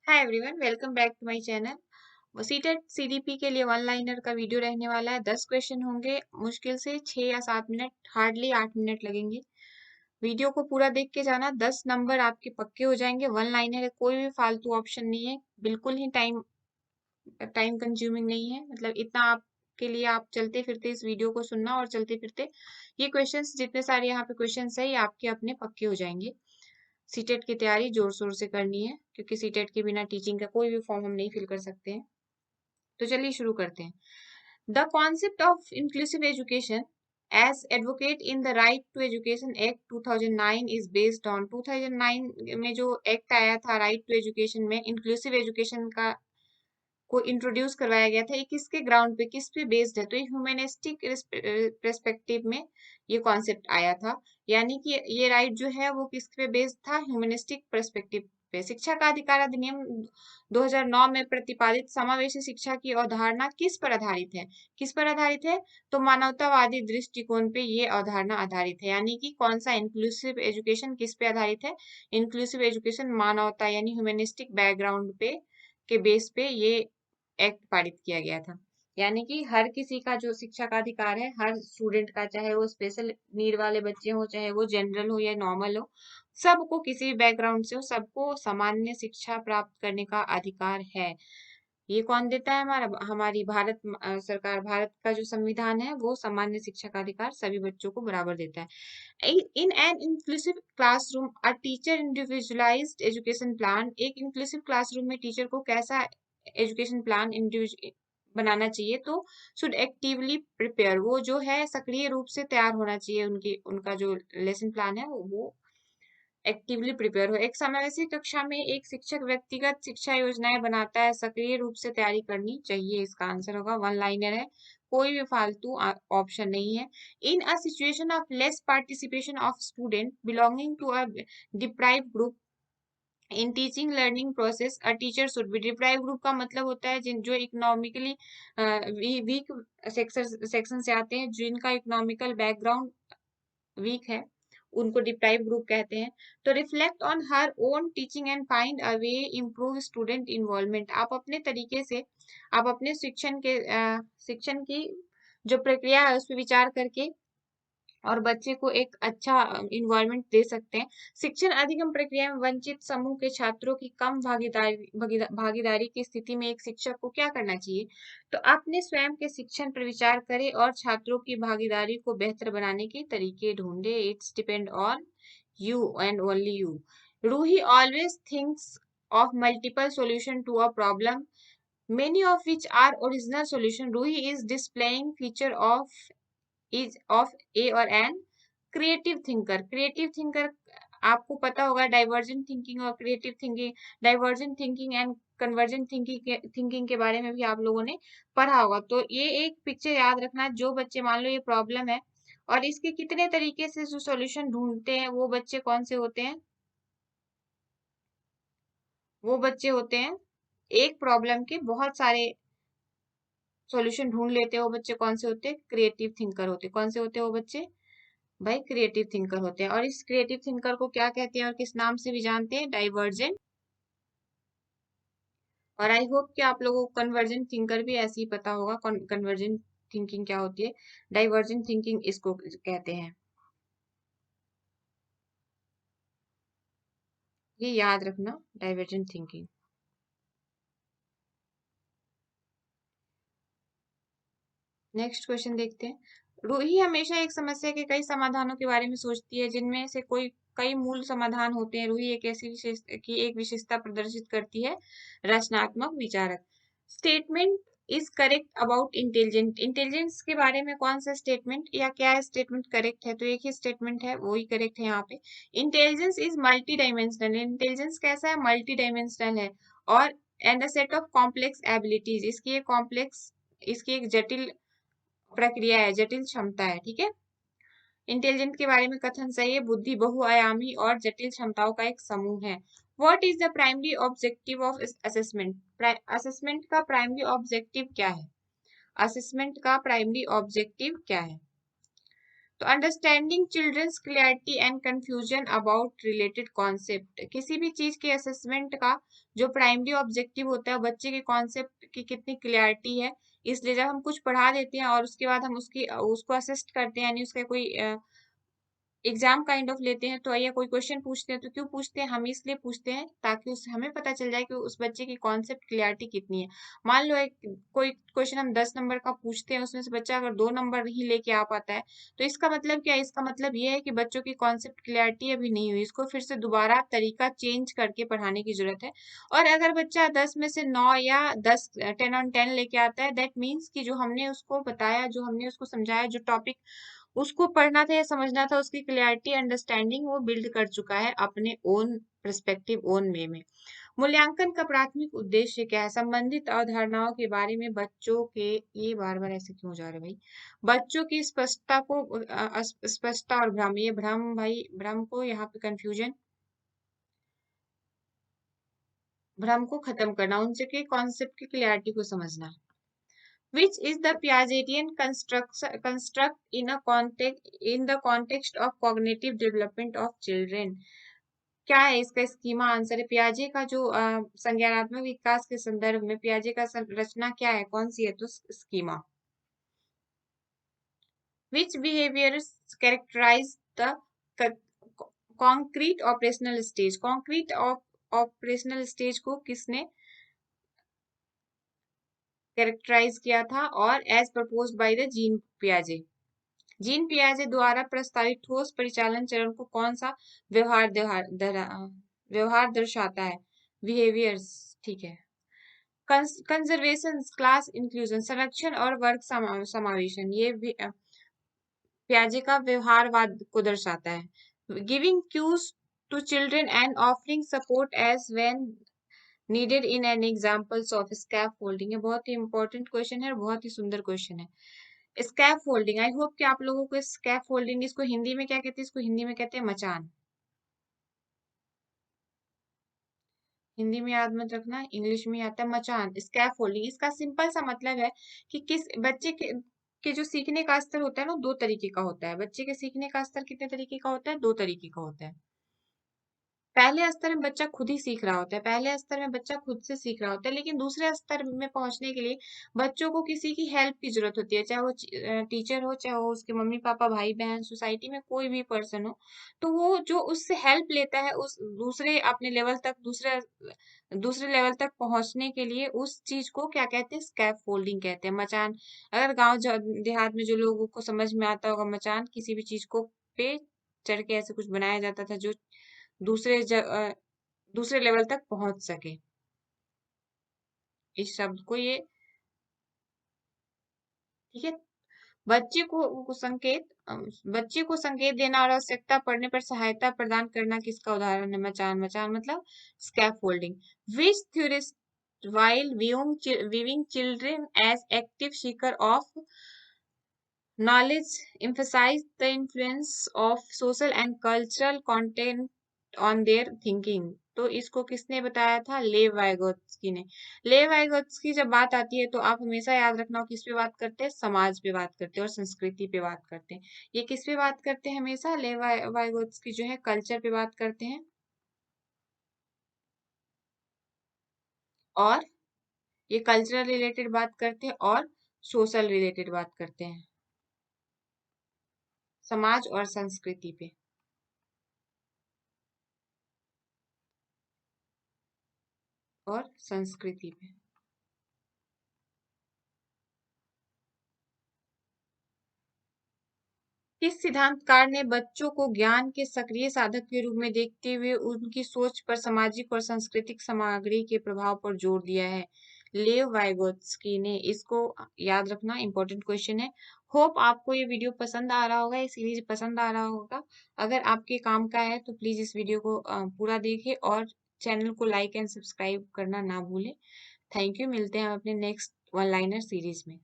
Hi everyone, welcome back to my channel. CTET CDP के लिए one liner का video रहने वाला है। 10 क्वेश्चन होंगे, मुश्किल से 6 या 7 मिनट, हार्डली 8 मिनट लगेंगे। वीडियो को पूरा देख के जाना, 10 नंबर आपके पक्के हो जाएंगे। वन लाइनर है, कोई भी फालतू ऑप्शन नहीं है, बिल्कुल ही टाइम टाइम कंज्यूमिंग नहीं है। मतलब इतना आपके लिए, आप चलते फिरते इस वीडियो को सुनना और चलते फिरते ये क्वेश्चंस, जितने सारे यहाँ पे क्वेश्चंस है, ये आपके अपने पक्के हो जाएंगे। सीटेट की तैयारी जोर शोर से करनी है, क्योंकि सीटेट के बिना टीचिंग का कोई भी फॉर्म हम नहीं फिल कर सकते हैं। तो चलिए शुरू करते हैं। The concept of inclusive education as advocate in the right to education act 2009 is based on 2009 में जो एक्ट आया था राइट टू एजुकेशन में, इंक्लूसिव एजुकेशन का को इंट्रोड्यूस करवाया गया था। ये किसके ग्राउंड पे, किस पे बेस्ड है? तो ये ह्यूमैनिस्टिक पर्सपेक्टिव में ये कॉन्सेप्ट आया था। यानी कि ये राइट जो है वो किस पे बेस्ड था? ह्यूमैनिस्टिक पर्सपेक्टिव पे। शिक्षा का अधिकार अधिनियम 2009 में प्रतिपादित समावेशी शिक्षा की अवधारणा किस पर आधारित है? किस पर आधारित है? तो मानवतावादी दृष्टिकोण पे ये अवधारणा आधारित है। यानी कि कौन सा इंक्लूसिव एजुकेशन किस पे आधारित है? इंक्लूसिव एजुकेशन मानवता यानी ह्यूमैनिस्टिक बैकग्राउंड पे के बेस पे ये एक्ट पारित किया गया था। यानी कि हर किसी का जो शिक्षा का अधिकार है, हर स्टूडेंट का, चाहे वो स्पेशल नीड वाले बच्चे हो, चाहे वो जनरल हो या नॉर्मल हो, सबको किसी भी बैकग्राउंड से हो, सबको सामान्य शिक्षा प्राप्त करने का अधिकार है। ये कौन देता है? हमारी भारत सरकार, भारत का जो संविधान है वो सामान्य शिक्षा का अधिकार सभी बच्चों को बराबर देता है। In an inclusive classroom a teacher individualised education plan, एक इंक्लूसिव क्लासरूम में टीचर को कैसा एजुकेशन प्लान बनाना चाहिए? तो शुड एक्टिवली प्रिपेयर, वो जो है सक्रिय रूप से तैयार होना चाहिए। उनका जो लेसन प्लान है वो एक्टिवली प्रिपेयर हो। एक समावेशी कक्षा में एक शिक्षक व्यक्तिगत शिक्षा योजनाएं बनाता है, सक्रिय रूप से तैयारी करनी चाहिए। इसका आंसर होगा, वन लाइनर है, कोई भी फालतू ऑप्शन नहीं है। In a situation of less participation of student belonging to a deprived group in teaching learning process a teacher should be. Deprive group का मतलब होता है जिन जो इकोनॉमिकली वीक सेक्शन से आते हैं, जिनका इकोनॉमिकल बैकग्राउंड वीक है, उनको डिप्राइव ग्रुप कहते हैं। तो reflect on her own teaching and find a way improve student involvement, आप अपने तरीके से, आप अपने शिक्षण की जो प्रक्रिया है उस पर विचार करके और बच्चे को एक अच्छा इन्वायरमेंट दे सकते हैं। शिक्षण अधिगम प्रक्रिया में वंचित समूह के छात्रों की कम भागीदारी की स्थिति में एक शिक्षक को क्या करना चाहिए? तो अपने स्वयं के शिक्षण पर विचार करें और छात्रों की भागीदारी को बेहतर बनाने के तरीके ढूंढे। It's depend on you and only you. Ruhi always thinks of multiple solutions to a problem, many of which are original solution. Ruhi is displaying feature of is of a और an creative thinker. Creative thinker आपको पता होगा, divergent thinking और creative thinking, divergent thinking and convergent thinking के बारे में भी आप लोगों ने पढ़ा होगा। तो ये एक पिक्चर याद रखना, जो बच्चे, मान लो ये प्रॉब्लम है और इसके कितने तरीके से जो सॉल्यूशन ढूंढते हैं, वो बच्चे कौन से होते हैं? वो बच्चे होते हैं एक प्रॉब्लम के बहुत सारे सॉल्यूशन ढूंढ लेते हैं। वो बच्चे कौन से होते हैं? क्रिएटिव थिंकर होते हैं। कौन से होते हैं वो बच्चे? भाई क्रिएटिव थिंकर होते हैं। और इस क्रिएटिव थिंकर को क्या कहते हैं और किस नाम से भी जानते हैं? डाइवर्जेंट। और आई होप कि आप लोगों को कन्वर्जेंट थिंकर भी ऐसे ही पता होगा। कन्वर्जेंट थिंकिंग क्या होती है, डाइवर्जेंट थिंकिंग इसको कहते हैं। ये याद रखना, डाइवर्जेंट थिंकिंग। नेक्स्ट क्वेश्चन देखते हैं। रूही हमेशा एक समस्या के कई समाधानों के बारे में सोचती है, जिनमें से कोई कई मूल समाधान होते हैं। रूही एक ऐसी एक विशेषता प्रदर्शित करती है, रचनात्मक विचारक। Statement is correct about intelligent, intelligence के बारे में कौन सा स्टेटमेंट या क्या स्टेटमेंट करेक्ट है? तो एक ही स्टेटमेंट है, वो ही करेक्ट है यहाँ पे। Intelligence is multi dimensional, intelligence कैसा है? मल्टी डायमेंशनल है। और and a set of complex abilities, इसकी एक जटिल प्रक्रिया है, जटिल क्षमता है। ठीक है, इंटेलिजेंट के बारे में कथन सही है, बुद्धि बहुआयामी और जटिल क्षमताओं का एक समूह है। What is the primary objective of assessment, assessment का प्राइमरी ऑब्जेक्टिव क्या है? असेसमेंट का प्राइमरी ऑब्जेक्टिव क्या है? तो understanding children's clarity and confusion about related concept, किसी भी चीज के असेसमेंट का जो प्राइमरी ऑब्जेक्टिव होता है बच्चे के कॉन्सेप्ट की कितनी क्लैरिटी है, इसलिए जब हम कुछ पढ़ा देते हैं और उसके बाद हम उसको असिस्ट करते हैं, यानी उसका कोई एग्जाम काइंड ऑफ लेते हैं, तो या कोई क्वेश्चन पूछते हैं, तो क्यों पूछते हैं, हम इसलिए पूछते हैं ताकि उस हमें पता चल जाए कि उस बच्चे की कॉन्सेप्ट क्लियरिटी कितनी है। मान लो एक कोई क्वेश्चन हम 10 नंबर का पूछते हैं, उसमें से बच्चा अगर 2 नंबर ही लेके आ पाता है, तो इसका मतलब क्या है, इसका मतलब ये है कि बच्चों की कॉन्सेप्ट क्लियरिटी अभी नहीं हुई, इसको फिर से दोबारा तरीका चेंज करके पढ़ाने की जरूरत है। और अगर बच्चा 10 में से 9 या 10 10 ऑन 10 लेके आता है, दैट मीन्स कि जो हमने उसको बताया, जो हमने उसको समझाया, जो टॉपिक उसको पढ़ना था या समझना था, उसकी क्लियरिटी अंडरस्टैंडिंग वो बिल्ड कर चुका है अपने ओन पर्सपेक्टिव, ओन वे में। मूल्यांकन का प्राथमिक उद्देश्य क्या है, संबंधित अवधारणाओं के बारे में बच्चों के, ये बार बार ऐसे क्यों जा रहे भाई, बच्चों की स्पष्टता को स्पष्टता और भ्रम, ये भ्रम भाई, भ्रम को यहाँ पे कंफ्यूजन, भ्रम को खत्म करना, उनसे के कॉन्सेप्ट की क्लियरिटी को समझना। Which is the Piagetian construct in the context of cognitive development of children? क्या है इसका स्कीमा, आंसर है पियाजे का जो संज्ञानात्मक विकास के संदर्भ में पियाजे का रचना क्या है, कौन सी है, तो schema. Which behaviors characterize the concrete operational stage? concrete operational stage को किसने कैरेक्टराइज किया था, और as proposed by the Jean पियाजे, जीन पियाजे द्वारा प्रस्तावित ठोस परिचालन चरण को कौन सा व्यवहार दर्शाता है, बिहेवियर्स, ठीक है। कंजर्वेशन, क्लास इंक्लूजन, संरक्षण और वर्ग समावेशन, ये पियाजे का व्यवहारवाद को दर्शाता है। Giving cues to children and offering support as when needed in an examples of scaffolding, ये बहुत ही इंपॉर्टेंट क्वेश्चन है और बहुत ही सुंदर क्वेश्चन है। स्कैफ फोल्डिंग, आई होप कि आप लोगों को स्कैफ फोल्डिंग, इसको हिंदी में क्या कहते हैं, इसको हिंदी में कहते हैं मचान, हिंदी में याद मत रखना, इंग्लिश में आता है मचान, स्कैफ फोल्डिंग। इसका सिंपल सा मतलब है कि किस बच्चे के जो सीखने का स्तर होता है ना, दो तरीके का होता है। बच्चे के सीखने का स्तर कितने तरीके का होता है, दो तरीके का होता है। पहले स्तर में बच्चा खुद ही सीख रहा होता है, पहले स्तर में बच्चा खुद से सीख रहा होता है, लेकिन दूसरे स्तर में पहुंचने के लिए बच्चों को किसी की हेल्प की जरूरत होती है, चाहे वो टीचर हो, चाहे वो उसके मम्मी पापा, भाई बहन, सोसाइटी में कोई भी पर्सन हो, तो वो जो उससे हेल्प लेता है उस दूसरे अपने लेवल तक, दूसरे दूसरे लेवल तक पहुंचने के लिए, उस चीज को क्या कहते हैं, स्कैफ फोल्डिंग कहते हैं, मचान। अगर गांव देहात में जो लोगों को समझ में आता होगा, मचान किसी भी चीज को पे चढ़ के ऐसे कुछ बनाया जाता था जो दूसरे लेवल तक पहुंच सके, इस शब्द को ये, ठीक है। बच्चे को संकेत बच्चे को संकेत देना और आवश्यकता पड़ने पर सहायता प्रदान करना किसका उदाहरण है, मचान, मचान मतलब scaffolding. Which theorist while viewing children as active seeker of knowledge emphasize the influence of social and cultural content on their thinking, तो इसको किसने बताया था, लेव वाइगोत्स्की ने। लेव वाइगोत्स्की जब बात आती है तो आप हमेशा याद रखना किस पे बात करते हैं, समाज पे बात करते हैं और संस्कृति पे बात करते हैं। ये किस पे बात करते हैं हमेशा, लेव वाइगोत्स्की जो है कल्चर पे बात करते हैं और ये कल्चरल रिलेटेड बात करते हैं और सोशल रिलेटेड बात करते हैं, समाज और संस्कृति पे, और संस्कृति पे। इस सिद्धांतकार ने बच्चों को ज्ञान के सक्रिय साधक के रूप में देखते हुए उनकी सोच पर सामाजिक और सांस्कृतिक सामग्री के प्रभाव पर जोर दिया है, लेव वाइगोत्स्की ने। इसको याद रखना, इंपॉर्टेंट क्वेश्चन है। होप आपको ये वीडियो पसंद आ रहा होगा, ये सीरीज पसंद आ रहा होगा। अगर आपके काम का है तो प्लीज इस वीडियो को पूरा देखें और चैनल को लाइक एंड सब्सक्राइब करना ना भूलें। थैंक यू, मिलते हैं हम अपने नेक्स्ट वन लाइनर सीरीज में।